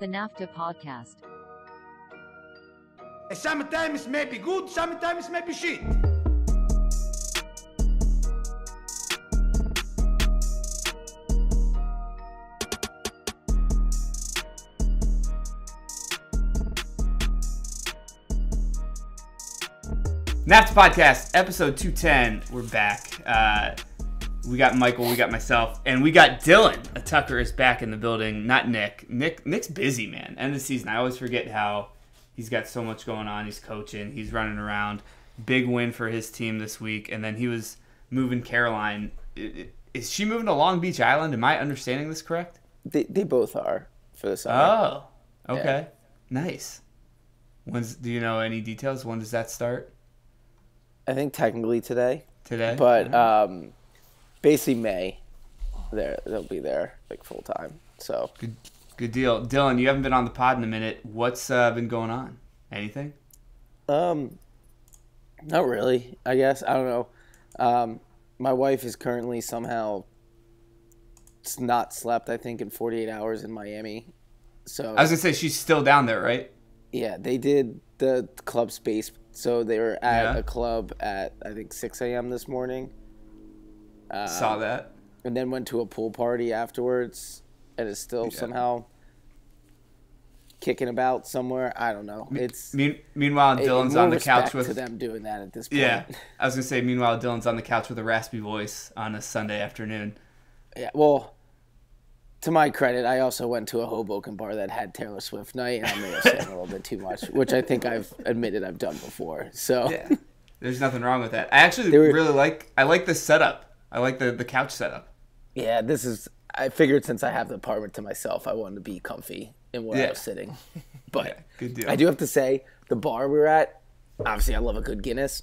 the NAFTAA Podcast. Sometimes may be good, sometimes may be shit. NAFTAA Podcast, episode 210. We're back. We got Michael, we got myself, and we got Dylan. Tucker is back in the building, not Nick. Nick's busy, man. End of the season. I always forget how he's got so much going on. He's coaching, he's running around. Big win for his team this week, and then he was moving Caroline. Is she moving to Long Beach Island? Am I understanding this correct? They both are for the summer. Oh, okay. Yeah. Nice. Do you know any details? When does that start? I think technically today. Today? But basically May. They'll be there like full time. So good deal. Dylan, you haven't been on the pod in a minute. What's been going on? Anything? Not really, I guess. I don't know. My wife is currently somehow not slept, I think, in 48 hours in Miami. So I was going to say she's still down there, right? Yeah, they did the club space. So they were at a club at, I think, 6 a.m. this morning. Saw that. And then went to a pool party afterwards and is still somehow kicking about somewhere. I don't know. Meanwhile, Dylan's on the couch with... to them doing that at this point. Yeah, I was going to say, meanwhile, Dylan's on the couch with a raspy voice on a Sunday afternoon. Yeah, well... To my credit, I also went to a Hoboken bar that had Taylor Swift night, and I may have sang a little bit too much, which I think I've admitted I've done before. So yeah, there's nothing wrong with that. I actually really like the setup. I like the couch setup. Yeah, I figured since I have the apartment to myself, I wanted to be comfy in where I was sitting. But good deal. I do have to say, the bar we were at, obviously I love a good Guinness.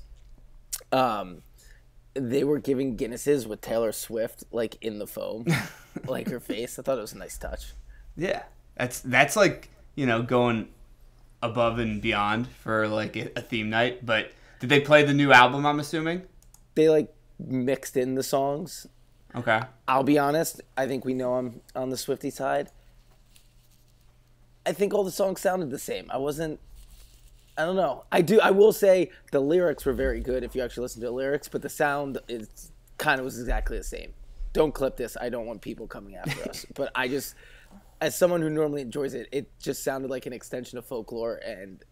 They were giving Guinnesses with Taylor Swift, like, in the foam, like her face. I thought it was a nice touch. Yeah. That's like, going above and beyond for, like, a theme night. But did they play the new album, I'm assuming? They, like, mixed in the songs. Okay. I'll be honest. I think we know I'm on the Swiftie side. I think all the songs sounded the same. I don't know. I will say the lyrics were very good if you actually listen to the lyrics, but the sound was exactly the same. Don't clip this. I don't want people coming after us. But as someone who normally enjoys it, it just sounded like an extension of folklore, and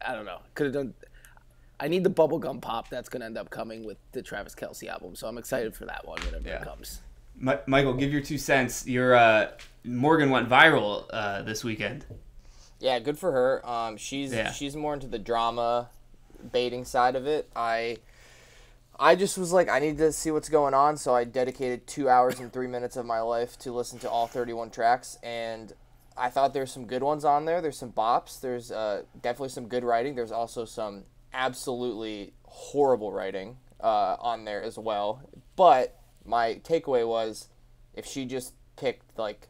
I don't know. I need the bubblegum pop that's going to end up coming with the Travis Kelce album, so I'm excited for that one whenever it comes. Michael, give your 2 cents. Your Morgan went viral this weekend. Yeah, good for her. She's more into the drama baiting side of it. I just was like, I need to see what's going on, so I dedicated 2 hours and 3 minutes of my life to listen to all 31 tracks, and I thought there's some good ones on there. There's some bops. There's definitely some good writing. There's also some absolutely horrible writing on there as well. But my takeaway was, if she just picked like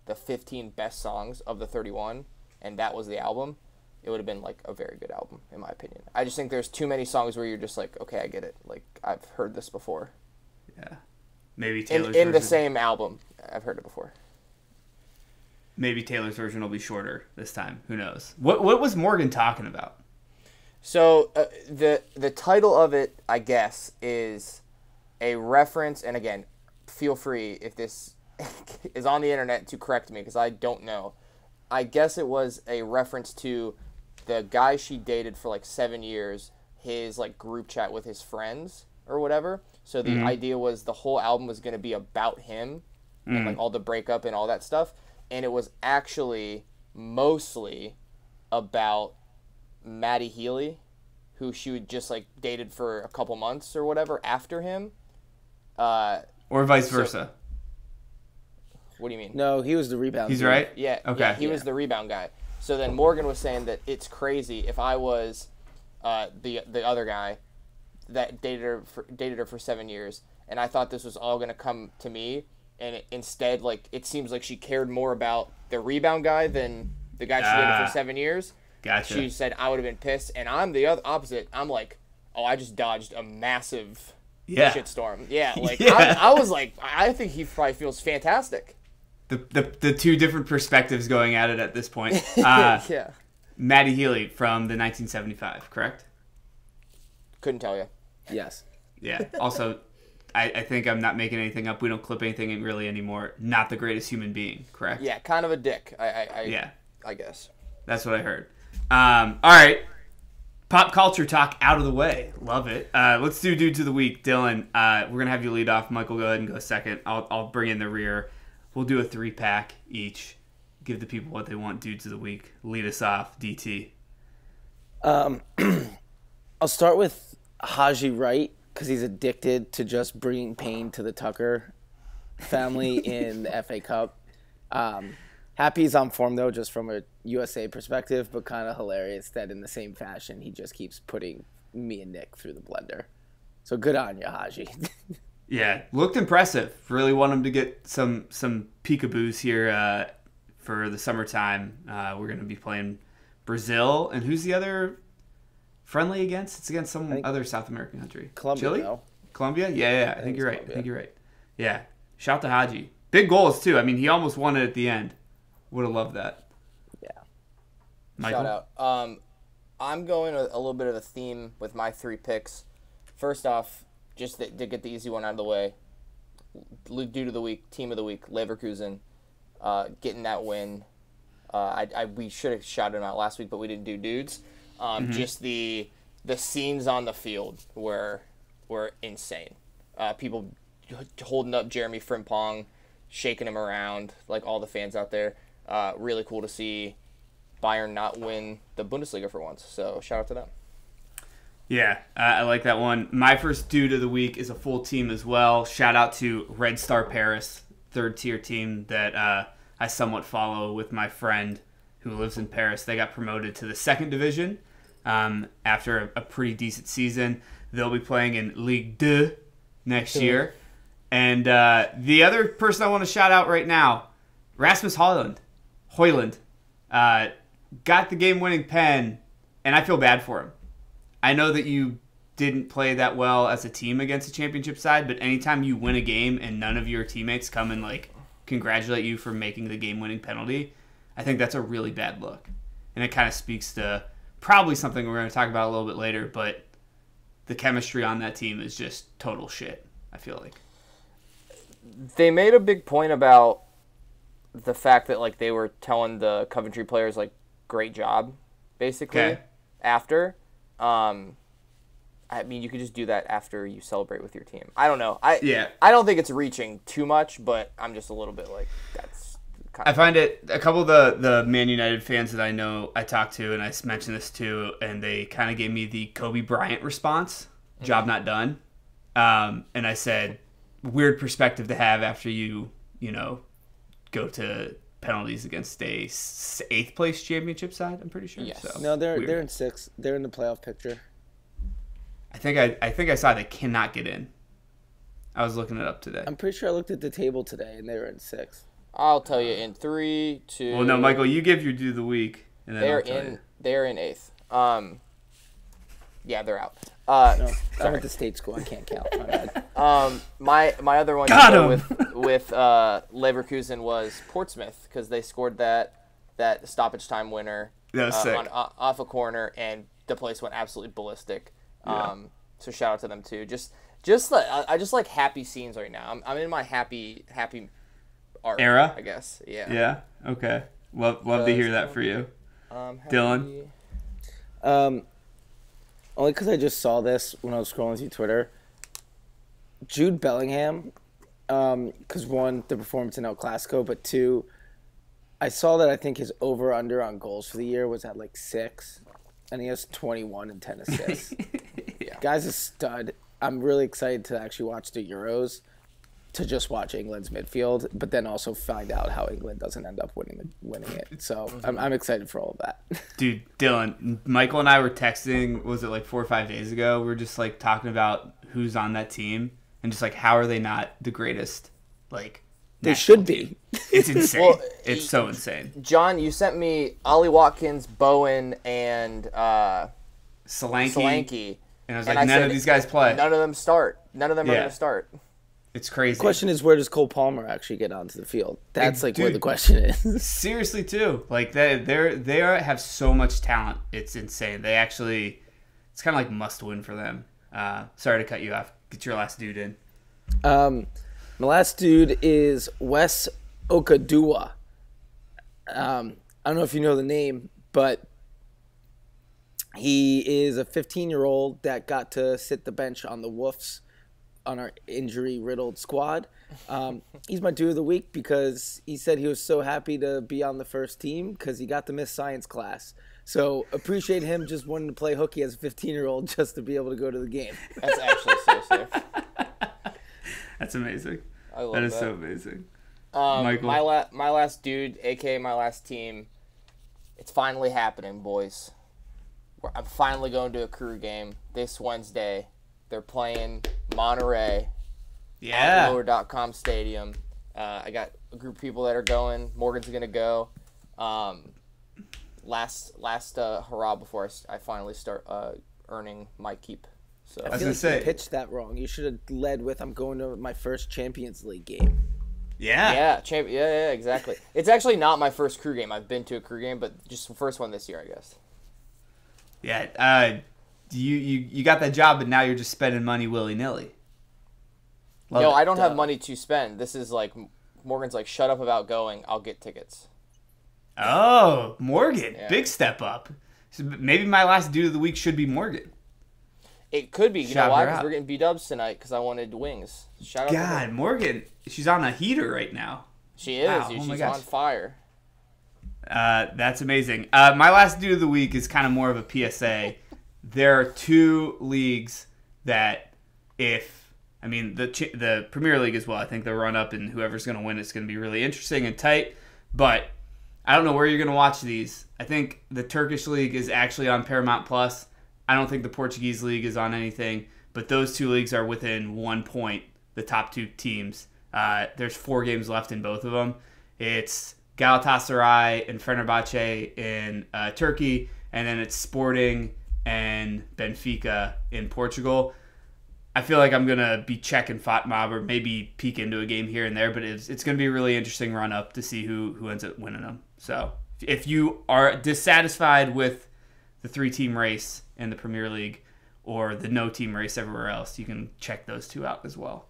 the 15 best songs of the 31, and that was the album, it would have been like a very good album, in my opinion. I just think there's too many songs where you're just like, okay, I get it. Like, I've heard this before. Yeah. Maybe Taylor's in the same album. I've heard it before. Maybe Taylor's version will be shorter this time. Who knows? What was Morgan talking about? So the title of it, I guess, is a reference, and again, feel free if this is on the internet to correct me, because I don't know. I guess it was a reference to the guy she dated for like 7 years, his like group chat with his friends or whatever. So the idea was the whole album was going to be about him and like all the breakup and all that stuff. And it was actually mostly about Maddie Healy, who she would just like dated for a couple months or whatever after him. Or vice versa. What do you mean? No, he was the rebound. He's right? Yeah. Okay. Yeah, he was the rebound guy. So then Morgan was saying that it's crazy if I was the other guy that dated her for 7 years, and I thought this was all going to come to me, and instead, like, it seems like she cared more about the rebound guy than the guy she dated for 7 years. Gotcha. She said I would have been pissed, and I'm the other opposite. I'm like, oh, I just dodged a massive shitstorm. Yeah, like I was like, I think he probably feels fantastic. the two different perspectives going at it at this point. Yeah. Matty Healy from the 1975, correct? Couldn't tell you. Yes. Yeah. Also, I think I'm not making anything up. We don't clip anything in really anymore. Not the greatest human being, correct? Yeah, kind of a dick. Yeah. I guess. That's what I heard. All right. Pop culture talk out of the way. Love it. Let's do Dudes of the Week. Dylan, we're going to have you lead off. Michael, go ahead and go second. I'll bring in the rear. We'll do a 3-pack each. Give the people what they want. Dudes of the Week. Lead us off, DT. I'll start with Haji Wright because he's addicted to just bringing pain to the Tucker family in the FA Cup. Happy he's on form, though, just from a USA perspective, but kind of hilarious that in the same fashion, he just keeps putting me and Nick through the blender. So good on you, Haji. Yeah, looked impressive. Really want him to get some peekaboos here for the summertime. We're going to be playing Brazil. And who's the other friendly against? It's against some other South American country. Colombia, Chile? no? Colombia? Yeah, I think you're right. Colombia. I think you're right. Yeah. Shout to Haji. Big goals, too. I mean, he almost won it at the end. Would have loved that. Yeah. Michael? Shout out. I'm going a little bit of a theme with my 3 picks. First off, just to get the easy one out of the way, Dude of the Week, Team of the Week, Leverkusen, getting that win. We should have shouted him out last week, but we didn't do dudes. Just the scenes on the field were insane. People holding up Jeremy Frimpong, shaking him around, like all the fans out there. Really cool to see Bayern not win the Bundesliga for once. So shout out to them. Yeah, I like that one. My first Dude of the Week is a full team as well. Shout out to Red Star Paris, 3rd-tier team that I somewhat follow with my friend who lives in Paris. They got promoted to the 2nd division after a pretty decent season. They'll be playing in Ligue 2 next year. And the other person I want to shout out right now, Rasmus Højlund, got the game-winning pen, and I feel bad for him. I know that you didn't play that well as a team against a championship side, but anytime you win a game and none of your teammates come and congratulate you for making the game-winning penalty, I think that's a really bad look. And it kind of speaks to probably something we're going to talk about a little bit later, but the chemistry on that team is just total shit, I feel like. They made a big point about the fact that they were telling the Coventry players great job, basically, after. I mean, you could just do that after you celebrate with your team. I don't know. I don't think it's reaching too much, but I'm just a little bit that's kind of... I find it, a couple of the Man United fans that I know, I talked to, and I mentioned this too, and they kind of gave me the Kobe Bryant response, job not done. And I said, weird perspective to have after you go to penalties against a 8th place championship side, I'm pretty sure. Yes. So, No, they're in 6th. They're in the playoff picture. I think I saw they cannot get in. I was looking it up today. I'm pretty sure I looked at the table today, and they were in 6th. I'll tell you in 3, 2... Well, no, Michael, you give your Dude of the Week, and then I'll tell you. They're in 8th. Yeah, they're out. No, I went to state school. I can't count. My bad. My other one Got him! with Leverkusen was Portsmouth because they scored that stoppage time winner off a corner, and the place went absolutely ballistic. Yeah. So shout out to them too. I just like happy scenes right now. I'm in my happy art era, I guess. Yeah. Yeah. Okay. Love to hear that for you, Dylan. Only because I just saw this when I was scrolling through Twitter. Jude Bellingham, because 1, the performance in El Clasico, but 2, I saw that I think his over-under on goals for the year was at 6, and he has 21 and 10 assists. Yeah. Guy's a stud. I'm really excited to actually watch the Euros, to just watch England's midfield, but then also find out how England doesn't end up winning it. So I'm excited for all of that. Dude, Dylan, Michael and I were texting, was it 4 or 5 days ago? We were just talking about who's on that team and just how are they not the greatest They should be. It's insane. Well, it's so insane. John, you sent me Ollie Watkins, Bowen, and Solanke. And And I was none of these guys play. None of them start. None of them are going to start. It's crazy. The question is, where does Cole Palmer actually get onto the field? That's Dude, where the question is. Seriously, too. Like they have so much talent. It's insane. It's kind of like must win for them. Sorry to cut you off. Get your last dude in. My last dude is Wes Okadua. I don't know if you know the name, but he is a 15-year-old that got to sit the bench on the Wolves on our injury-riddled squad. He's my dude of the week because he said he was so happy to be on the first team because he got to miss science class. So appreciate him just wanting to play hooky as a 15-year-old just to be able to go to the game. That's actually so sick. That's amazing. I love that. Is that. So amazing. Michael? My last dude, a.k.a. my last team, it's finally happening, boys. I'm finally going to a Crew game this Wednesday. They're playing Monterey at Lower.com Stadium. I got a group of people that are going. Morgan's going to go. Last hurrah before I finally start earning my keep. So I feel like you pitched that wrong. You should have led with, I'm going to my first Champions League game. Yeah. Yeah, exactly. It's actually not my first Crew game. I've been to a Crew game, but just the first one this year, I guess. Yeah, you got that job, but now you're just spending money willy-nilly. No, I don't have money to spend. This is like, Morgan's like, shut up about going. I'll get tickets. Oh, Morgan. Yeah. Big step up. So maybe my last dude of the week should be Morgan. It could be. You know why? Because we're getting B-dubs tonight because I wanted wings. Shout out to her. Morgan. She's on a heater right now. She is. Wow. She's on fire. That's amazing. My last dude of the week is kind of more of a PSA. There are two leagues that the Premier League as well. I think the run-up and whoever's going to win it's going to be really interesting and tight. But I don't know where you're going to watch these. I think the Turkish League is actually on Paramount+. I don't think the Portuguese League is on anything. But those two leagues are within 1 point, the top two teams. There's 4 games left in both of them. It's Galatasaray and Fenerbahce in Turkey, and then it's Sporting and Benfica in Portugal. I feel like I'm going to be checking FOTMOB or maybe peek into a game here and there, but it's going to be a really interesting run-up to see who ends up winning them. So if you are dissatisfied with the 3-team race in the Premier League or the no-team race everywhere else, you can check those two out as well.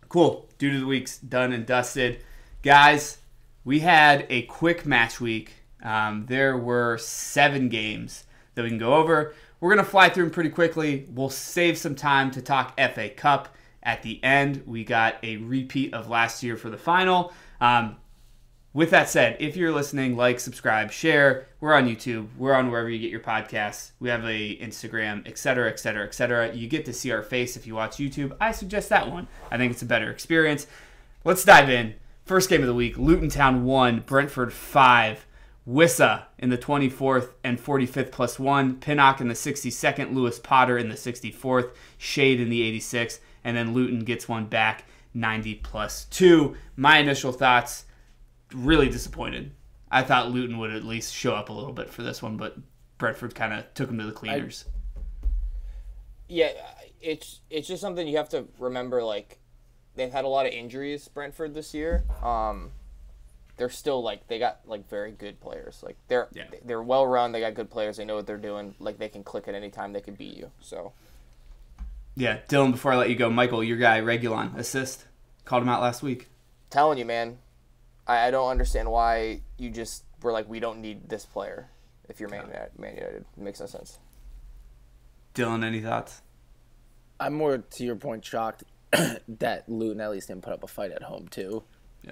Cool. Dude of the week's done and dusted. Guys, we had a quick match week. There were 7 games that we can go over. We're going to fly through them pretty quickly. We'll save some time to talk FA Cup at the end. We got a repeat of last year for the final. With that said, if you're listening, like, subscribe, share. We're on YouTube. We're on wherever you get your podcasts. We have a Instagram, etc., etc., etc. You get to see our face if you watch YouTube. I suggest that one. I think it's a better experience. Let's dive in. First game of the week, Luton Town 1, Brentford 5. Wissa in the 24th and 45th +1. Pinnock in the 62nd. Lewis Potter in the 64th. Shade in the 86th. And then Luton gets one back, 90 +2. My initial thoughts, really disappointed. I thought Luton would at least show up a little bit for this one, but Brentford kind of took them to the cleaners. It's just something you have to remember. Like, they've had a lot of injuries, Brentford, this year. They're still they got very good players. Like they're well run. They got good players. They know what they're doing. Like they can click at any time. They can beat you. So. Yeah, Dylan. Before I let you go, Michael, your guy Reguilon, assist, called him out last week. Telling you, man, I don't understand why you just were like, we don't need this player. If you're Man United, it makes no sense. Dylan, any thoughts? I'm more to your point shocked that Luton at least didn't put up a fight at home too,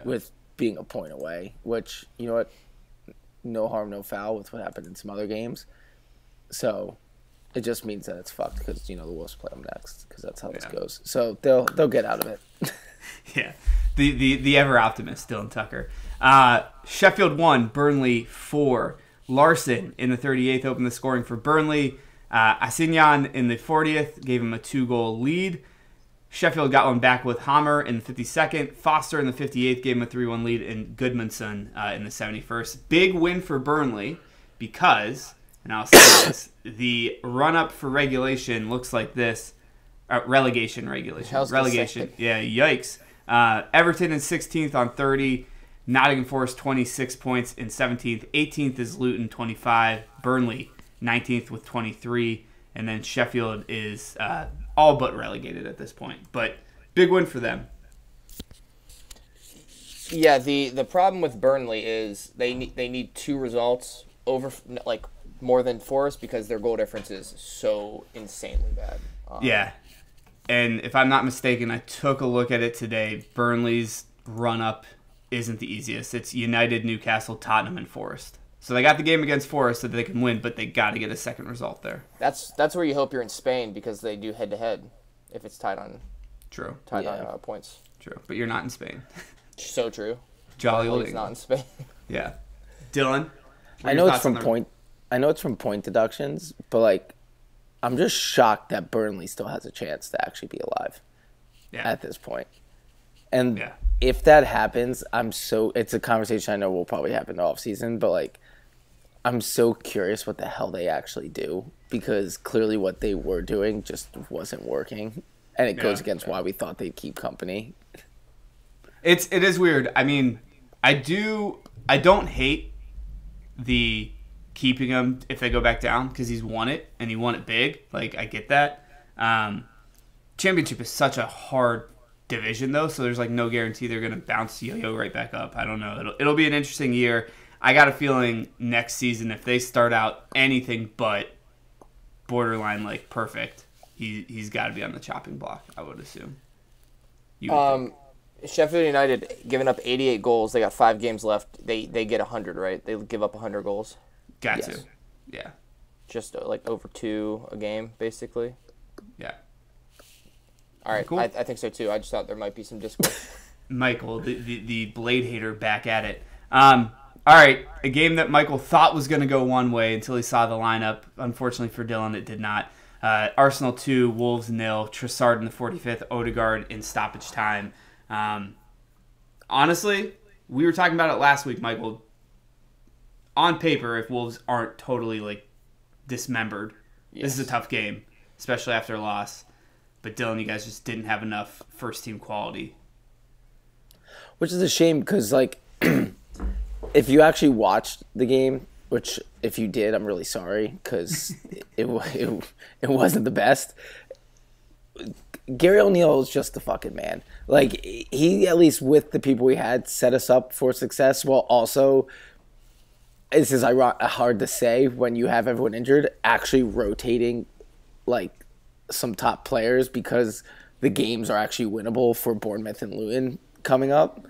with being a point away, which, you know what, no harm, no foul with what happened in some other games. So it just means that it's fucked because, the Wolves play them next because that's how this goes. So they'll get out of it. Yeah. The ever optimist, Dylan Tucker. Sheffield 1, Burnley 4. Larson in the 38th opened the scoring for Burnley. Asignan in the 40th gave him a 2-goal lead. Sheffield got one back with Hammer in the 52nd. Foster in the 58th gave him a 3-1 lead, and Goodmanson in the 71st. Big win for Burnley because, and I'll say this, the run-up for regulation looks like this. relegation. Yeah, yikes. Everton is 16th on 30. Nottingham Forest 26 points in 17th. 18th is Luton 25. Burnley 19th with 23. And then Sheffield is all but relegated at this point. But big win for them. Yeah, the problem with Burnley is they need 2 results over more than Forest because their goal difference is so insanely bad. Yeah. And if I'm not mistaken, I took a look at it today. Burnley's run-up isn't the easiest. It's United, Newcastle, Tottenham, and Forest. So they got the game against Forest so that they can win, but they got to get a second result there. That's where you hope you're in Spain because they do head-to-head if it's tied on points. True, but you're not in Spain. So true. Jolly old England. Not in Spain. Yeah. Dylan? I know it's from point deductions, but I'm just shocked that Burnley still has a chance to actually be alive at this point. And if that happens, it's a conversation I know will probably happen off season, but I'm so curious what the hell they actually do because clearly what they were doing just wasn't working, and it goes against why we thought they'd keep company. It is weird. I mean, I don't hate the keeping him if they go back down because he's won it and he won it big. I get that. Championship is such a hard division though, so there's no guarantee they're gonna bounce yo-yo right back up. I don't know. It'll be an interesting year. I got a feeling next season if they start out anything but borderline perfect, he's got to be on the chopping block. I would assume. Sheffield United giving up 88 goals. They got 5 games left. They get 100, right? They give up 100 goals. Got to. Yeah. Just over 2 a game, basically. Yeah. All right, cool. I think so too. I just thought there might be some discourse. Michael, the Blade hater, back at it. All right, a game that Michael thought was going to go one way until he saw the lineup. Unfortunately for Dylan, it did not. Arsenal 2, Wolves 0. Trossard in the 45th, Odegaard in stoppage time. Honestly, we were talking about it last week, Michael. On paper, if Wolves aren't totally dismembered, this is a tough game, especially after a loss. But Dylan, you guys just didn't have enough first-team quality. Which is a shame because, if you actually watched the game, which if you did, I'm really sorry because it wasn't the best. Gary O'Neill is just the fucking man. He, at least with the people we had, set us up for success while also, this is hard to say when you have everyone injured, actually rotating, some top players because the games are actually winnable for Bournemouth and Luton coming up.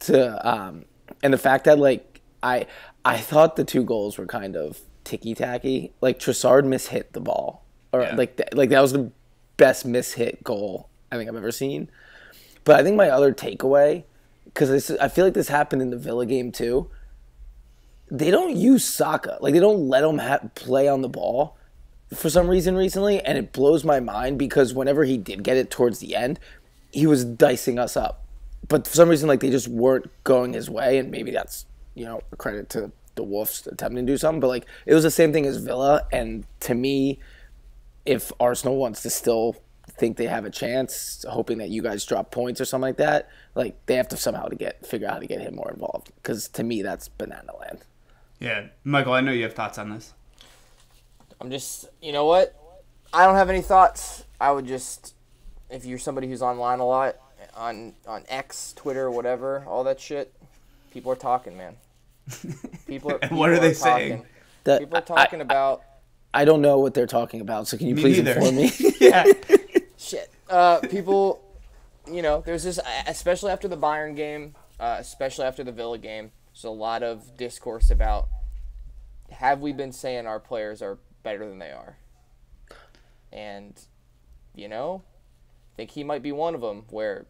And the fact that I thought the 2 goals were kind of ticky-tacky. Trossard mishit the ball. Or that was the best mishit goal I think I've ever seen. But I think my other takeaway, because I feel like this happened in the Villa game too, they don't use Saka. They don't let him play on the ball for some reason recently, and it blows my mind because whenever he did get it towards the end, he was dicing us up. But for some reason, they just weren't going his way, and maybe that's, a credit to the Wolves attempting to do something. But, it was the same thing as Villa, and to me, if Arsenal wants to still think they have a chance, hoping that you guys drop points or something like that, they have to somehow figure out how to get him more involved. Because to me, that's banana land. Yeah. Michael, I know you have thoughts on this. I'm just, you know what? I don't have any thoughts. I would just, if you're somebody who's online a lot, on X, Twitter, whatever, all that shit, people are talking, man. People what are they saying? People are talking about... I don't know what they're talking about, so can you please inform me? Yeah. Shit. People, there's this, especially after the Bayern game, especially after the Villa game, there's a lot of discourse about, have we been saying our players are better than they are? And, I think he might be one of them where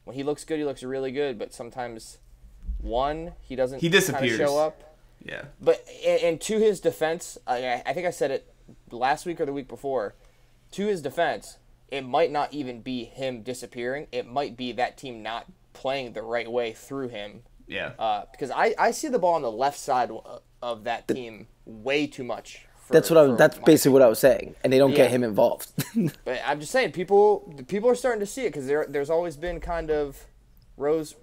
when he looks good, he looks really good, but sometimes, he doesn't disappears. Show up. Yeah. But, and to his defense, I think I said it last week or the week before, to his defense, it might not even be him disappearing. It might be that team not playing the right way through him. Yeah. Because I see the ball on the left side of that team way too much That's basically what I was saying, and they don't get him involved. But I'm just saying, people are starting to see it because there's always been kind of rose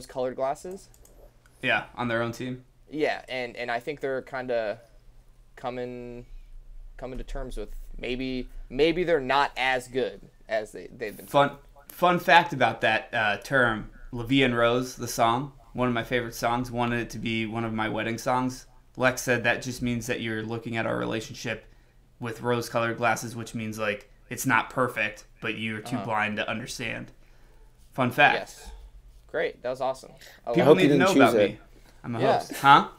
colored glasses. Yeah, on their own team. Yeah, and I think they're kind of coming to terms with maybe they're not as good as they've been. Fun fact about that term, La Vie en Rose, the song, one of my favorite songs, wanted it to be one of my wedding songs. Lex said that just means that you're looking at our relationship with rose-colored glasses, which means like it's not perfect, but you're too blind to understand. Fun fact. Yes. Great. That was awesome. People need to know about me. I'm a host. Huh?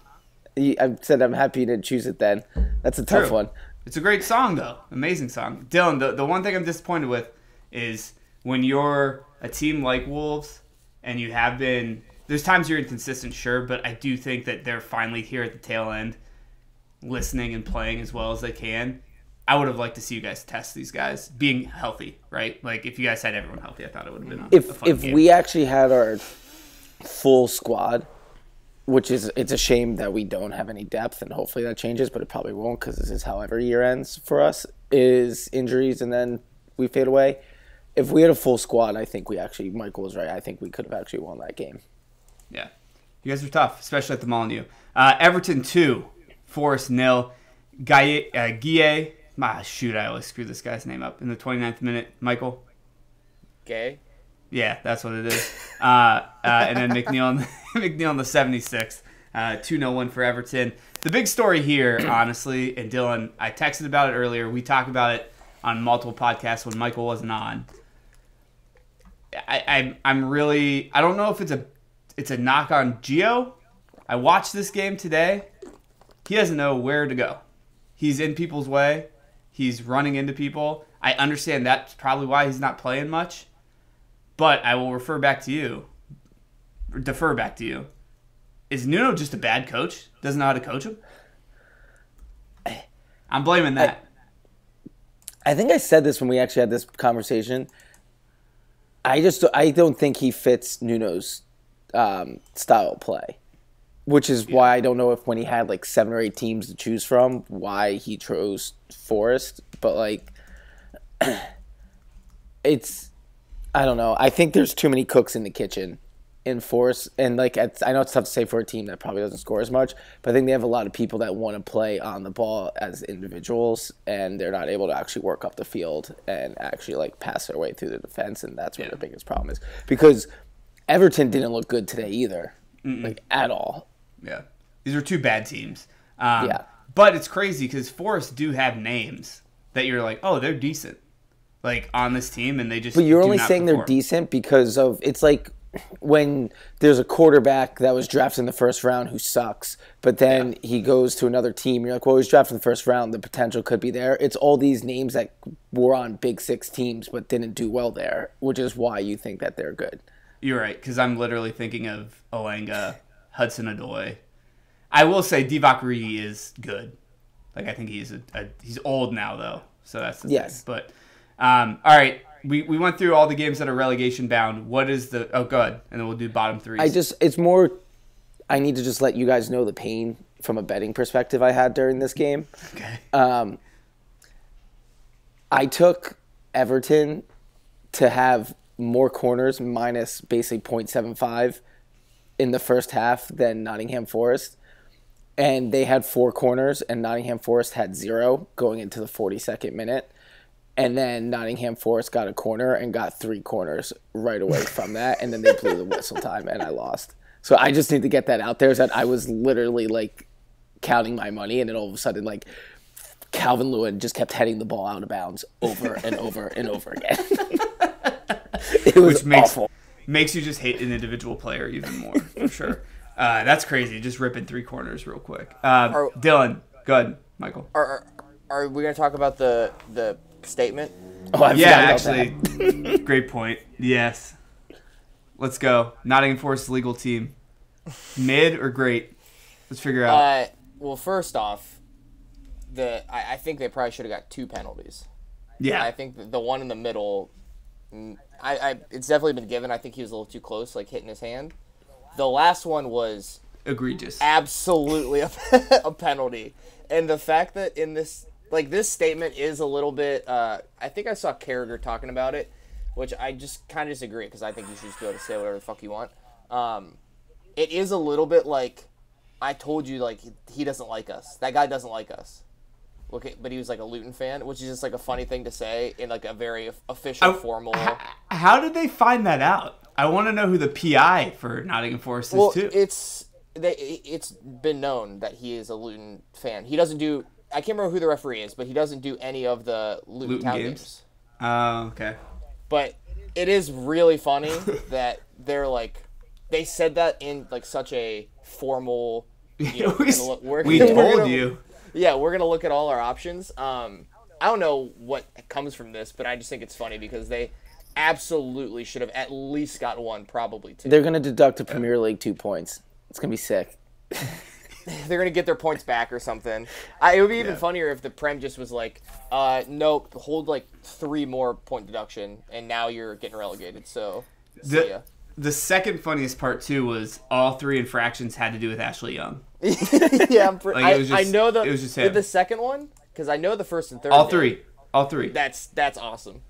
I said I'm happy you didn't choose it then. That's a tough one. It's a great song, though. Amazing song. Dylan, the one thing I'm disappointed with is when you're a team like Wolves and you have been... There's times you're inconsistent, sure, but I do think that they're finally here at the tail end listening and playing as well as they can. I would have liked to see you guys test these guys being healthy, right? Like, if you guys had everyone healthy, I thought it would have been a fun game. If we actually had our full squad, which is, it's a shame that we don't have any depth, and hopefully that changes, but it probably won't because this is how every year ends for us, is injuries and then we fade away. If we had a full squad, I think Michael was right. I think we could have actually won that game. Yeah. You guys are tough, especially at the Molyneux. Everton 2, Forest 0. Guille, I always screw this guy's name up. In the 29th minute, Michael? Gay? Yeah, that's what it is. And then McNeil in the 76th. 2-0 win for Everton. The big story here, honestly, and Dylan, I texted about it earlier. We talked about it on multiple podcasts when Michael wasn't on. I'm really... I don't know if it's a knock on Gio. I watched this game today. He doesn't know where to go. He's in people's way. He's running into people. I understand that's probably why he's not playing much. But I will defer back to you. Is Nuno just a bad coach? Doesn't know how to coach him? I'm blaming that. I think I said this when we actually had this conversation. I don't think he fits Nuno's style of play, which is why I don't know if when he had like 7 or 8 teams to choose from, why he chose Forest. But like, I don't know. I think there's too many cooks in the kitchen in Forest, and like I know it's tough to say for a team that probably doesn't score as much, but I think they have a lot of people that want to play on the ball as individuals, and they're not able to actually work up the field and actually like pass their way through the defense, and that's where the biggest problem is. Because Everton didn't look good today either, like at all. Yeah, these are 2 bad teams. But it's crazy because Forest do have names that you're like, oh, they're decent, like on this team, and they just. But you're only saying they're decent because of it's like when there's a quarterback that was drafted in the first round who sucks, but then he goes to another team. You're like, well, he's drafted in the first round. The potential could be there. It's all these names that were on Big 6 teams but didn't do well there, which is why you think that they're good. You're right, because I'm literally thinking of Elanga, Hudson-Odoi. I will say Divock Origi is good. Like, I think he's old now, though, so that's the thing. But, all right. We went through all the games that are relegation bound. What is the... Oh, good. And then we'll do bottom 3. It's more... I need to just let you guys know the pain from a betting perspective I had during this game. Okay. I took Everton to have more corners, minus basically 0.75 in the first half than Nottingham Forest. And they had 4 corners, and Nottingham Forest had 0 going into the 42nd minute. And then Nottingham Forest got a corner and got 3 corners right away from that. And then they blew the whistle time and I lost. So I just need to get that out there, is that I was literally like counting my money, and then all of a sudden like Calvin Lewin just kept heading the ball out of bounds over and over and over again. It was awful. Makes you just hate an individual player even more, for sure. That's crazy. Just ripping 3 corners real quick. Dylan, go ahead, Michael. Are we going to talk about the statement? Actually, great point. Yes. Let's go. Nottingham Forest legal team. Mid or great? Let's figure out. Well, first off, I think they probably should have got 2 penalties. Yeah. I think the one in the middle, it's definitely been given. I think he was a little too close, like hitting his hand. The last one was egregious. Absolutely a penalty. And the fact that in this, like, this statement is a little bit, I think I saw Carragher talking about it, which I just kind of disagree because I think you should just be able to say whatever the fuck you want. It is a little bit like, I told you, like, he doesn't like us. That guy doesn't like us. Okay, but he was like a Luton fan, which is just like a funny thing to say in like a very official, formal. How did they find that out? I want to know who the PI for Nottingham Forest is too. It's been known that he is a Luton fan. He doesn't do. I can't remember who the referee is, but he doesn't do any of the Luton Town games. Oh, okay. But it is really funny that they're like, they said that in like such a formal. You know, we told you. Yeah, we're gonna look at all our options. I don't know what comes from this, but I just think it's funny because they absolutely should have at least got one, probably two. They're gonna deduct a Premier League 2 points. It's gonna be sick. They're gonna get their points back or something. It would be even funnier if the Prem just was like, nope, hold like 3 more point deduction, and now you're getting relegated. So see ya. The second funniest part too was all 3 infractions had to do with Ashley Young. Yeah, I know it was just him. The second one because I know the first and third. All three. That's awesome.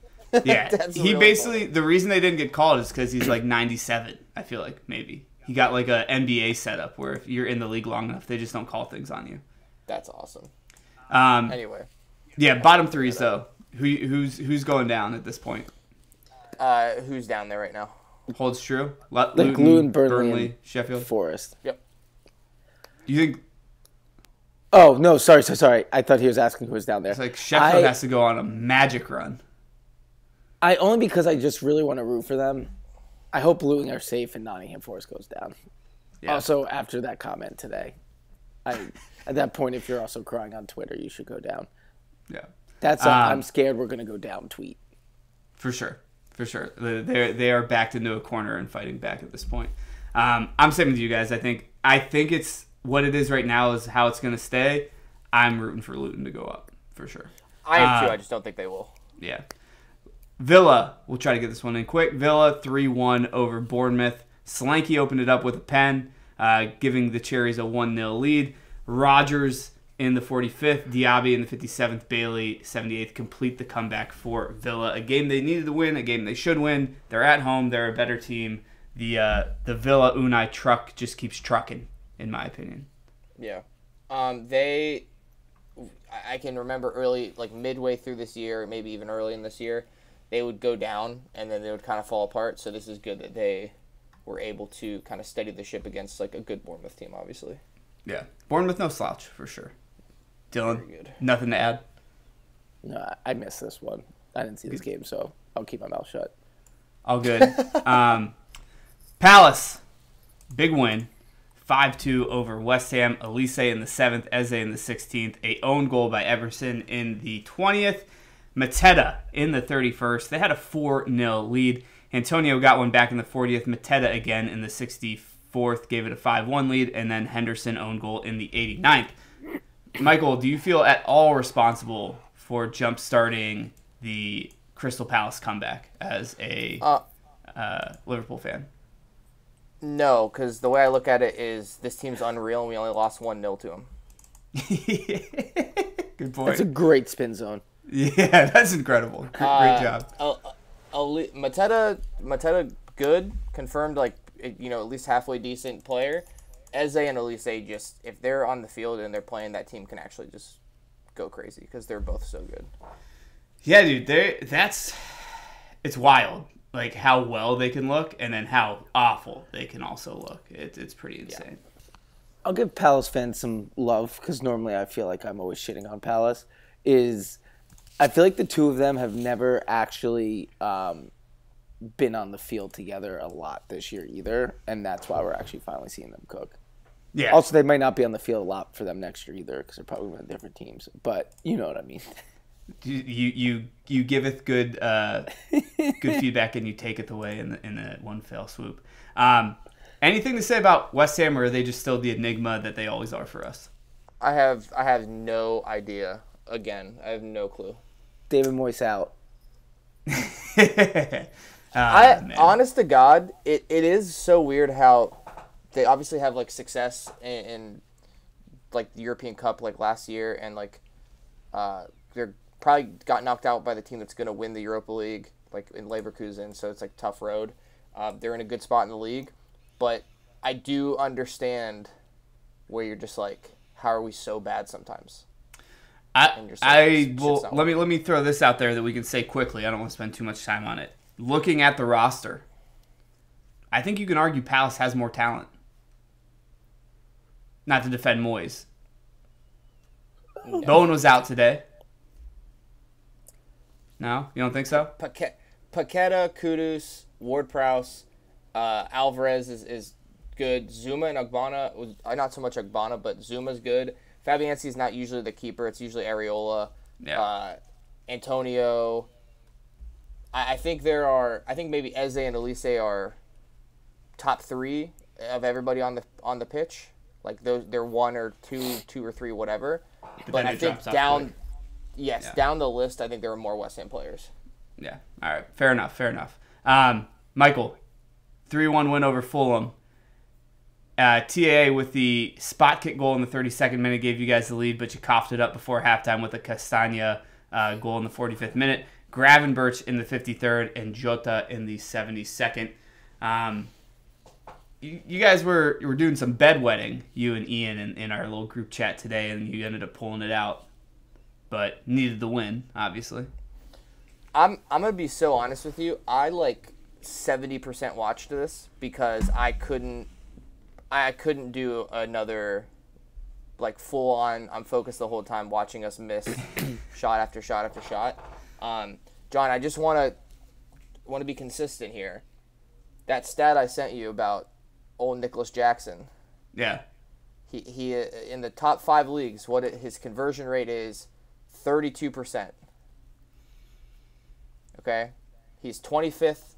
Yeah, he basically funny. The reason they didn't get called is because he's like 97. I feel like maybe he got like a NBA setup where if you're in the league long enough, they just don't call things on you. That's awesome. Anyway, yeah, bottom 3s though. Who's going down at this point? Who's down there right now? Holds true. Luton, Burnley, Sheffield, Forest. Yep. Do you think? Oh no, sorry. I thought he was asking who was down there. It's like Sheffield has to go on a magic run. Only because I just really want to root for them. I hope Luton are safe and Nottingham Forest goes down. Yeah. Also, after that comment today, at that point, if you're also crying on Twitter, you should go down. Yeah. That's I'm scared we're gonna go down tweet. For sure. They are backed into a corner and fighting back at this point. I'm same with you guys. I think it's what it is right now is how it's going to stay. I'm rooting for Luton to go up for sure. I am too. I just don't think they will. Yeah. Villa, we'll try to get this one in quick. Villa 3-1 over Bournemouth. Solanke opened it up with a pen, giving the Cherries a 1-0 lead. Rodgers in the 45th, Diaby in the 57th, Bailey 78th complete the comeback for Villa. A game they needed to win, a game they should win. They're at home. They're a better team. The Villa Unai truck just keeps trucking, in my opinion. Yeah. I can remember early, like midway through this year, maybe even early in this year, they would go down and then they would kind of fall apart. So this is good that they were able to kind of steady the ship against like a good Bournemouth team, obviously. Yeah. Bournemouth, no slouch, for sure. Dylan, nothing to add? No, I missed this one. I didn't see this game, so I'll keep my mouth shut. All good. Palace, big win. 5-2 over West Ham. Elise in the 7th, Eze in the 16th. A own goal by Everson in the 20th. Mateta in the 31st. They had a 4-0 lead. Antonio got one back in the 40th. Mateta again in the 64th gave it a 5-1 lead. And then Henderson own goal in the 89th. Michael, do you feel at all responsible for jump-starting the Crystal Palace comeback as a Liverpool fan? No, because the way I look at it is this team's unreal and we only lost 1-0 to them. Good point. That's a great spin zone. Yeah, that's incredible. Great job. Mateta, good, confirmed, like, at least halfway decent player. Eze and Elise, just if they're on the field and they're playing, that team can actually just go crazy because they're both so good. Yeah, dude, it's wild, like how well they can look and then how awful they can also look. It's pretty insane. Yeah. I'll give Palace fans some love because normally I feel like I'm always shitting on Palace. I feel like the two of them have never actually been on the field together a lot this year either, and that's why we're actually finally seeing them cook. Yeah. Also, they might not be on the field a lot for them next year either because they're probably on different teams. But you know what I mean. You giveth good feedback and you taketh away in a one fell swoop. Anything to say about West Ham, or are they just still the enigma that they always are for us? I have no idea. Again, I have no clue. David Moyes out. Honest to God, it is so weird how they obviously have like success in like the European Cup like last year, and like they're probably got knocked out by the team that's going to win the Europa League, like in Leverkusen, so it's like tough road. They're in a good spot in the league, but I do understand where you're just like, how are we so bad sometimes? Let me throw this out there that we can say quickly. I don't want to spend too much time on it. Looking at the roster, I think you can argue Palace has more talent. Not to defend Moyes. No. Bowen was out today. No? You don't think so? Paqueta, Kudus, Ward-Prowse, Alvarez is good. Zuma and Ogbonna, not so much Ogbonna, but Zuma's good. Fabianski's not usually the keeper. It's usually Areola. Yeah. Antonio. I think maybe Eze and Elise are top 3 of everybody on the pitch. Like they're 1 or 2 or 3, whatever. But I think down the list, I think there are more West Ham players. Yeah. All right. Fair enough. Michael, 3-1 win over Fulham. TAA with the spot kick goal in the 32nd minute gave you guys the lead, but you coughed it up before halftime with a Castagna goal in the 45th minute. Gravenberch in the 53rd and Jota in the 72nd. You guys were doing some bedwetting, you and Ian, in our little group chat today, and you ended up pulling it out, but needed the win, obviously. I'm gonna be so honest with you. I like 70% watched this because I couldn't do another like full on. I'm focused the whole time watching us miss shot after shot after shot. John, I just want to be consistent here. That stat I sent you about old Nicholas Jackson. Yeah. He in the top 5 leagues, his conversion rate is 32%. Okay? He's 25th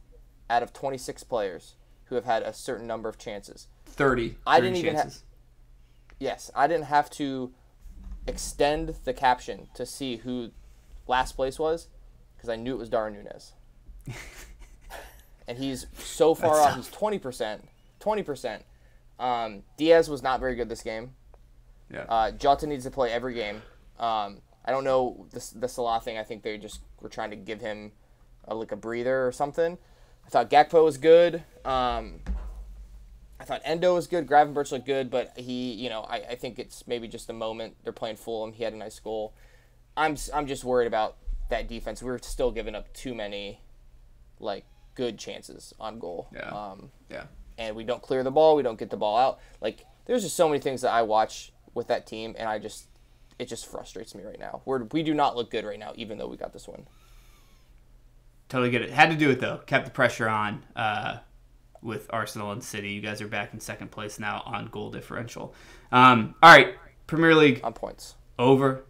out of 26 players who have had a certain number of chances. 30 I didn't chances. Yes, I didn't have to extend the caption to see who last place was because I knew it was Darwin Núñez. And he's so far off. He's 20%. 20%. Diaz was not very good this game. Yeah. Jota needs to play every game. I don't know the Salah thing. I think they just were trying to give him a breather or something. I thought Gakpo was good. I thought Endo was good. Gravenberch looked good, but I think it's maybe just a moment. They're playing Fulham. He had a nice goal. I'm just worried about that defense. We're still giving up too many, good chances on goal. Yeah. Yeah. And we don't clear the ball. We don't get the ball out. There's just so many things that I watch with that team, and it just frustrates me right now. We do not look good right now, even though we got this win. Totally get it. Had to do it, though. Kept the pressure on with Arsenal and City. You guys are back in second place now on goal differential. All right, Premier League. On points. Over.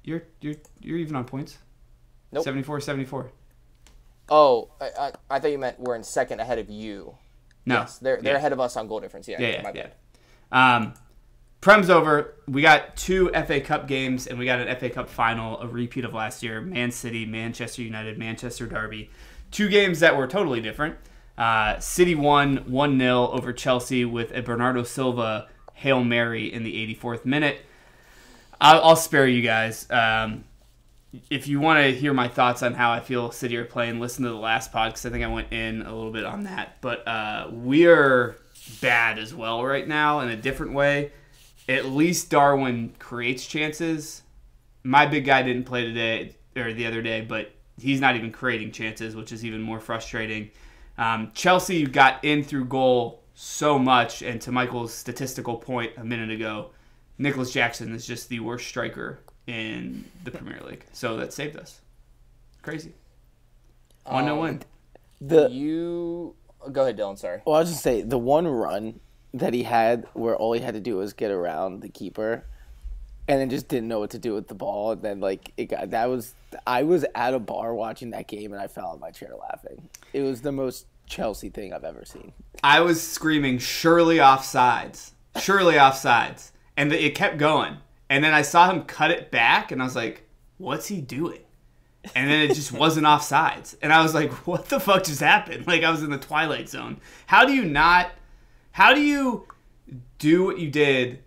You're even on points? Nope. 74. Oh, I thought you meant we're in second ahead of you. No. Yes, they're ahead of us on goal difference. Yeah. My bad. Prem's over. We got 2 FA Cup games, and we got an FA Cup final, a repeat of last year. Man City, Manchester United, Manchester Derby. 2 games that were totally different. City won 1-0 over Chelsea with a Bernardo Silva Hail Mary in the 84th minute. I'll spare you guys. If you want to hear my thoughts on how I feel City are playing, listen to the last pod because I think I went in a little bit on that. But we're bad as well right now in a different way. At least Darwin creates chances. My big guy didn't play today or the other day, but he's not even creating chances, which is even more frustrating. Chelsea got in through goal so much, and to Michael's statistical point a minute ago, Nicholas Jackson is just the worst striker in the Premier League. So that saved us. Crazy. 1-0 win. Go ahead, Dylan, sorry. Well, I was just say the one run that he had where all he had to do was get around the keeper and then just didn't know what to do with the ball. And then I was at a bar watching that game and I fell out of my chair laughing. It was the most Chelsea thing I've ever seen. I was screaming, surely offsides. Surely offsides. And it kept going. And then I saw him cut it back and I was like, what's he doing? And then it just wasn't offsides. And I was like, what the fuck just happened? I was in the Twilight Zone. How do you not How do you do what you did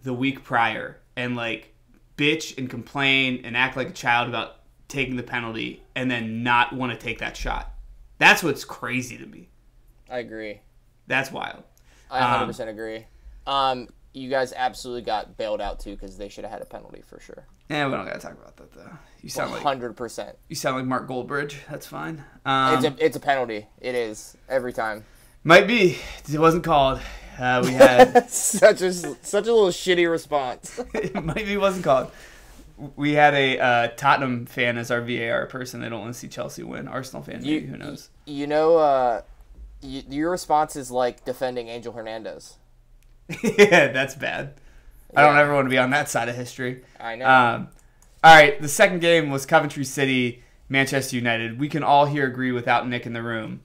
the week prior and like bitch and complain and act like a child about taking the penalty and then not want to take that shot? That's what's crazy to me. I agree. That's wild. I 100% agree. You guys absolutely got bailed out too because they should have had a penalty for sure. Yeah, we don't got to talk about that though. You sound 100%. You sound like Mark Goldbridge. That's fine. It's a penalty. It is every time. Might be. It wasn't called. We had such a little shitty response. It might be wasn't called. We had a Tottenham fan as our VAR person. They don't want to see Chelsea win. Arsenal fan, maybe. Who knows? You know, your response is like defending Angel Hernandez. Yeah, that's bad. I don't ever want to be on that side of history. I know. All right, the second game was Coventry City, Manchester United. We can all here agree without Nick in the room.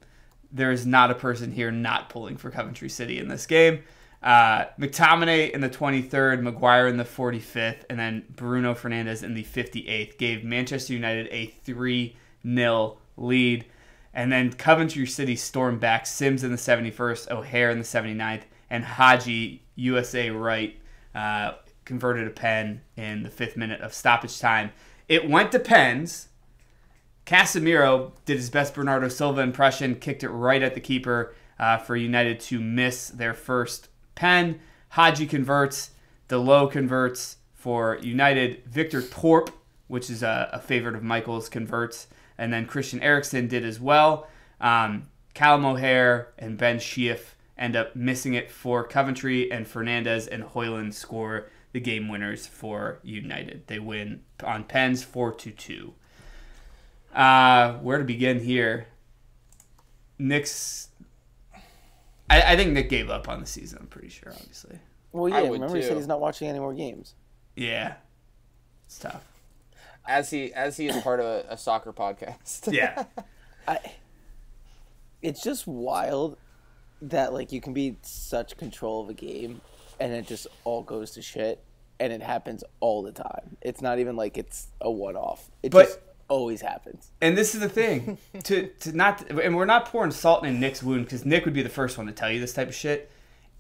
There is not a person here not pulling for Coventry City in this game. McTominay in the 23rd, Maguire in the 45th, and then Bruno Fernandes in the 58th gave Manchester United a 3-0 lead. And then Coventry City stormed back. Sims in the 71st, O'Hare in the 79th, and Haji, USA right, converted a pen in the 5th minute of stoppage time. It went to pens. Casemiro did his best Bernardo Silva impression, kicked it right at the keeper for United to miss their first pen. Haji converts. Delo converts for United. Victor Torp, which is a favorite of Michael's, converts. And then Christian Eriksen did as well. Callum O'Hare and Ben Schiff end up missing it for Coventry, and Fernandez and Højlund score the game winners for United. They win on pens 4-2. Where to begin here? I think Nick gave up on the season, I'm pretty sure, obviously. Well, yeah, remember he said he's not watching any more games. Yeah. It's tough. As he is part of a soccer podcast. Yeah. It's just wild that like you can be in such control of a game and it just all goes to shit, and it happens all the time. It's not even like it's a one-off. It just always happens. And this is the thing, and we're not pouring salt in Nick's wound because Nick would be the first one to tell you this type of shit.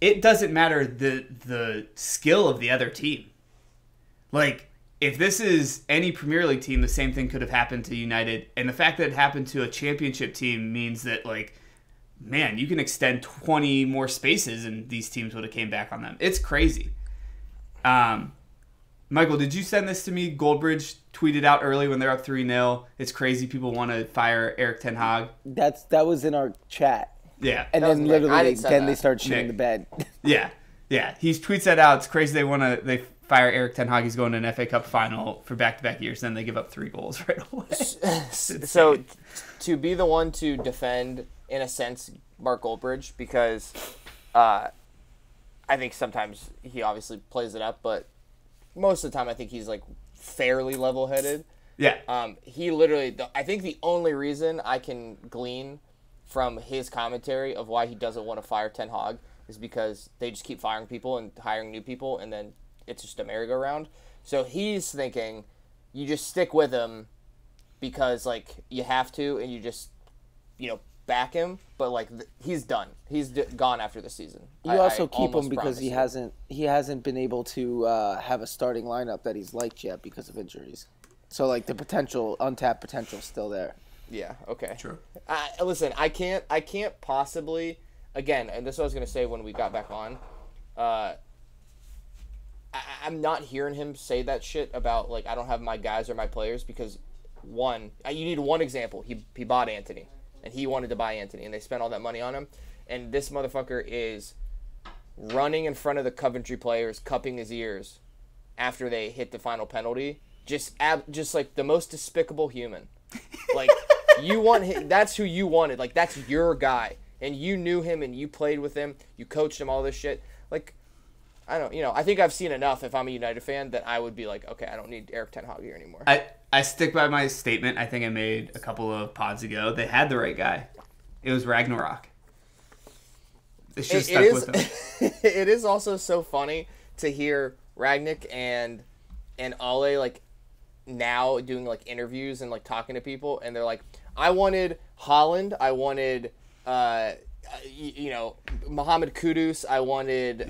It doesn't matter the skill of the other team. Like, if this is any Premier League team, the same thing could have happened to United. And the fact that it happened to a championship team means that, like, man, you can extend 20 more spaces and these teams would have came back on them. It's crazy. Michael, did you send this to me? Goldbridge tweeted out early when they're up 3-0. It's crazy people want to fire Erik Ten Hag. That was in our chat. Yeah. And then literally they start shitting the bed. Yeah. Yeah. He tweets that out. It's crazy they fire Erik Ten Hag. He's going to an FA Cup final for back-to-back years. Then they give up 3 goals right away. So to be the one to defend, in a sense, Mark Goldbridge, because I think sometimes he obviously plays it up, but most of the time I think he's like fairly level-headed. Yeah. He literally, I think the only reason I can glean from his commentary of why he doesn't want to fire Ten Hag is because they just keep firing people and hiring new people, and then it's just a merry-go-round. So he's thinking you just stick with him because, like, you have to, and you just, back him. But, like, he's done. He's gone after the season. You also keep him because he hasn't been able to have a starting lineup that he's liked yet because of injuries. So, like, the untapped potential is still there. Yeah, okay. True. Listen, I can't possibly, again, and this is what I was going to say when we got back on, I'm not hearing him say that shit about, like, I don't have my guys or my players because, one, you need one example. He bought Anthony, and he wanted to buy Anthony, and they spent all that money on him, and this motherfucker is running in front of the Coventry players, cupping his ears after they hit the final penalty. Just like the most despicable human. Like, you want him, that's who you wanted. Like, that's your guy, and you knew him, and you played with him, you coached him, all this shit. Like, I don't, I think I've seen enough if I'm a United fan that I would be like, okay, I don't need Erik Ten Hag here anymore. I stick by my statement I think I made a couple of pods ago. They had the right guy. It was Ragnarok. They should have stuck with him. It is also so funny to hear Ragnick and Ale, like, now doing, like, interviews and, like, talking to people, and they're like, I wanted Haaland, I wanted Mohamed Kudus. I wanted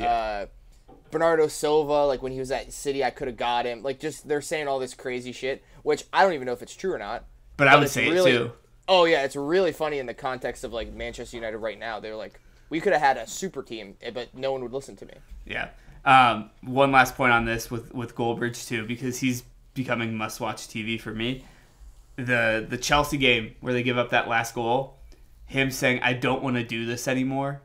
Bernardo Silva. Like when he was at City, I could have got him. Like just they're saying all this crazy shit, which I don't even know if it's true or not. But I would say it too. Oh yeah, it's really funny in the context of like Manchester United right now. They're like, we could have had a super team, but no one would listen to me. Yeah. One last point on this with Goldbridge too, because he's becoming must-watch TV for me. The Chelsea game where they give up that last goal, him saying I don't want to do this anymore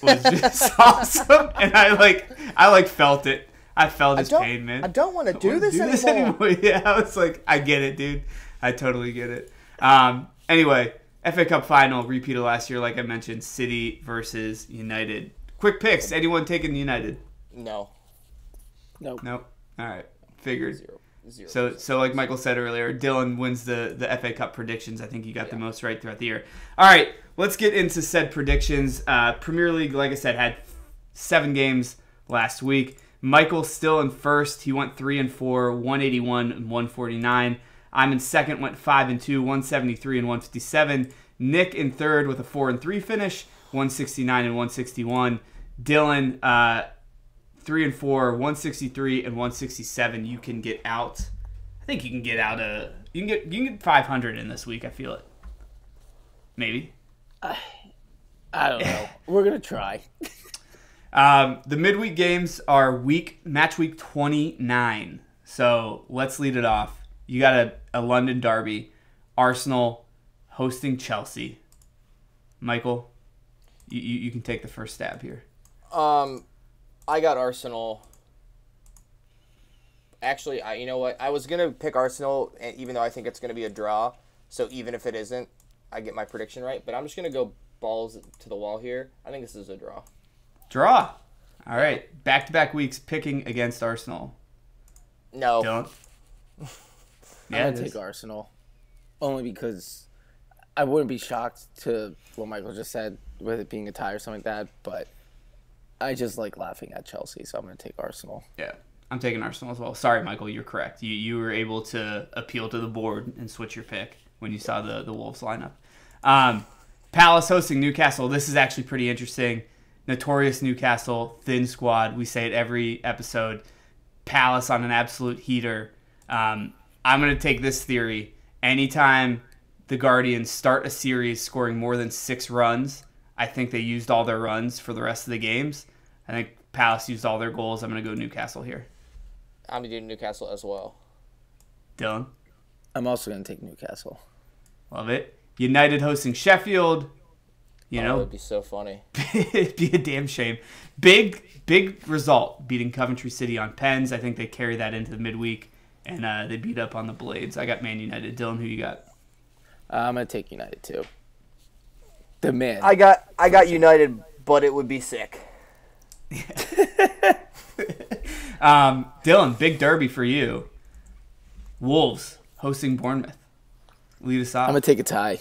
was just awesome, and I felt it. I felt his pain, man. I don't want to do this anymore. Yeah, I was like, I get it, dude. I totally get it. Anyway, FA Cup final, repeat of last year, like I mentioned, City versus United. Quick picks. Anyone taking United? No. Nope. All right. Figured. Zero. So like Michael said earlier, Dylan wins the FA Cup predictions. I think you got the most right throughout the year. All right, let's get into said predictions. Premier League, like I said, had 7 games last week. Michael's still in first. He went 3-4, 181 and 149. I'm in second, went 5-2, 173 and 157. Nick in third with a 4-3 finish, 169 and 161. Dylan 3-4, 163 and 167. You can get out. I think you can get out you can get 500 in this week. I feel it. Maybe. I don't know. We're gonna try. The midweek games are match week 29. So let's lead it off. You got a London derby, Arsenal hosting Chelsea. Michael, you can take the first stab here. I got Arsenal. Actually, you know what? I was going to pick Arsenal, even though I think it's going to be a draw. So even if it isn't, I get my prediction right. But I'm just going to go balls to the wall here. I think this is a draw. Draw. All right. Back-to-back weeks picking against Arsenal. No. Don't. Yeah, I'm going to take Arsenal. Only because I wouldn't be shocked to what Michael just said with it being a tie or something like that. But I just like laughing at Chelsea, so I'm going to take Arsenal. Yeah, I'm taking Arsenal as well. Sorry, Michael, you're correct. You were able to appeal to the board and switch your pick when you saw the Wolves lineup. Palace hosting Newcastle. This is actually pretty interesting. Notorious Newcastle, thin squad. We say it every episode. Palace on an absolute heater. I'm going to take this theory. Anytime the Guardians start a series scoring more than 6 runs, I think they used all their runs for the rest of the games. I think Palace used all their goals. I'm going to go Newcastle here. I'm going to do Newcastle as well. Dylan? I'm also going to take Newcastle. Love it. United hosting Sheffield. That would be so funny. It'd be a damn shame. Big result, beating Coventry City on pens. I think they carry that into the midweek, and they beat up on the Blades. I got Man United. Dylan, who you got? I'm going to take United, too. The man. I got United, but it would be sick. Dylan, big derby for you. Wolves hosting Bournemouth. Lead us off. I'm going to take a tie.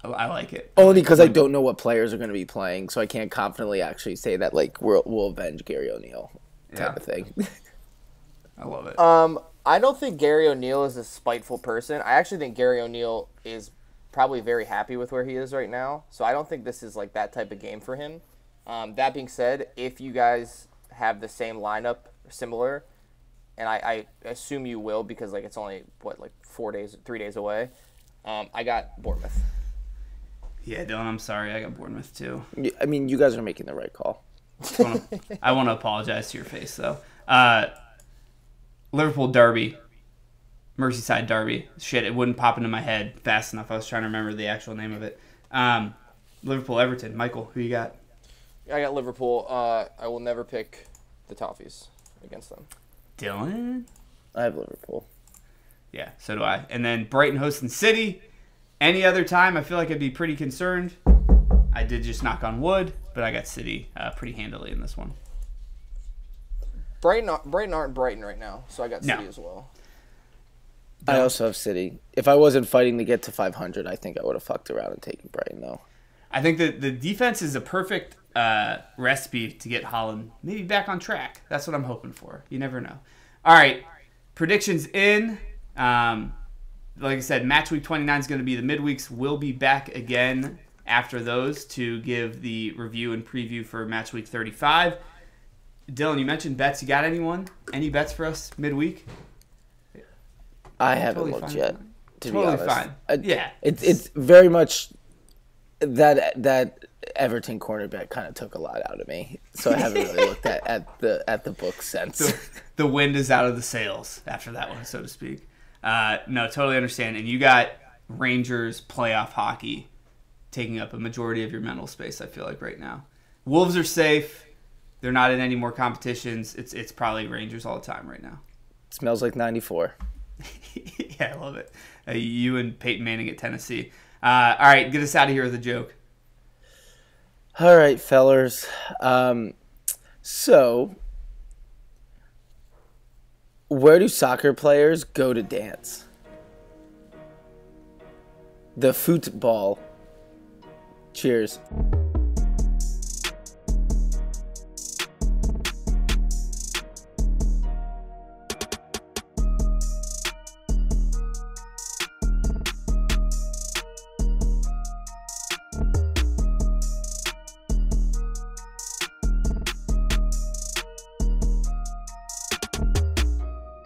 I like it. Only because I don't know what players are going to be playing, so I can't confidently actually say that we'll avenge Gary O'Neill type of thing. I love it. I don't think Gary O'Neill is a spiteful person. I actually think Gary O'Neill is probably very happy with where he is right now. So I don't think this is like that type of game for him. That being said, if you guys have the same lineup or similar, and I assume you will because like it's only 3 days away. I got Bournemouth. Yeah, Dylan, I'm sorry. I got Bournemouth too. I mean, you guys are making the right call. I want to apologize to your face though. Liverpool derby. Merseyside derby. Shit, it wouldn't pop into my head fast enough. I was trying to remember the actual name of it. Liverpool Everton. Michael, who you got? I got Liverpool. I will never pick the Toffees against them. Dylan? I have Liverpool. Yeah, so do I. And then Brighton hosting City. Any other time, I feel like I'd be pretty concerned. I did just knock on wood, but I got City pretty handily in this one. Brighton aren't Brighton right now, so I got City as well. I also have City. If I wasn't fighting to get to 500, I think I would have fucked around and taken Brighton, though. I think that the defense is a perfect recipe to get Haaland maybe back on track. That's what I'm hoping for. You never know. All right, predictions in. Like I said, match week 29 is going to be the midweeks. We'll be back again after those to give the review and preview for match week 35. Dylan, you mentioned bets. You got anyone? Any bets for us midweek? I haven't looked yet, to be honest. Fine. Yeah. It's very much that Everton corner bet kind of took a lot out of me, so I haven't really looked at the book since. The wind is out of the sails after that one, so to speak. No, totally understand. And you got Rangers playoff hockey taking up a majority of your mental space, I feel like, right now. Wolves are safe. They're not in any more competitions. It's probably Rangers all the time right now. It smells like 94. Yeah, I love it. You and Peyton Manning at Tennessee. All right, get us out of here with a joke. All right, fellers. So, where do soccer players go to dance? The football. Cheers.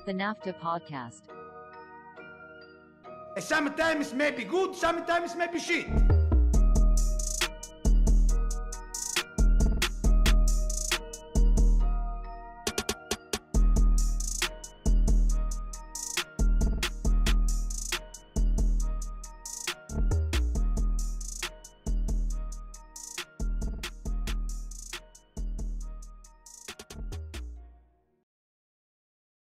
The NAFTAA Podcast. Sometimes maybe good, sometimes maybe shit.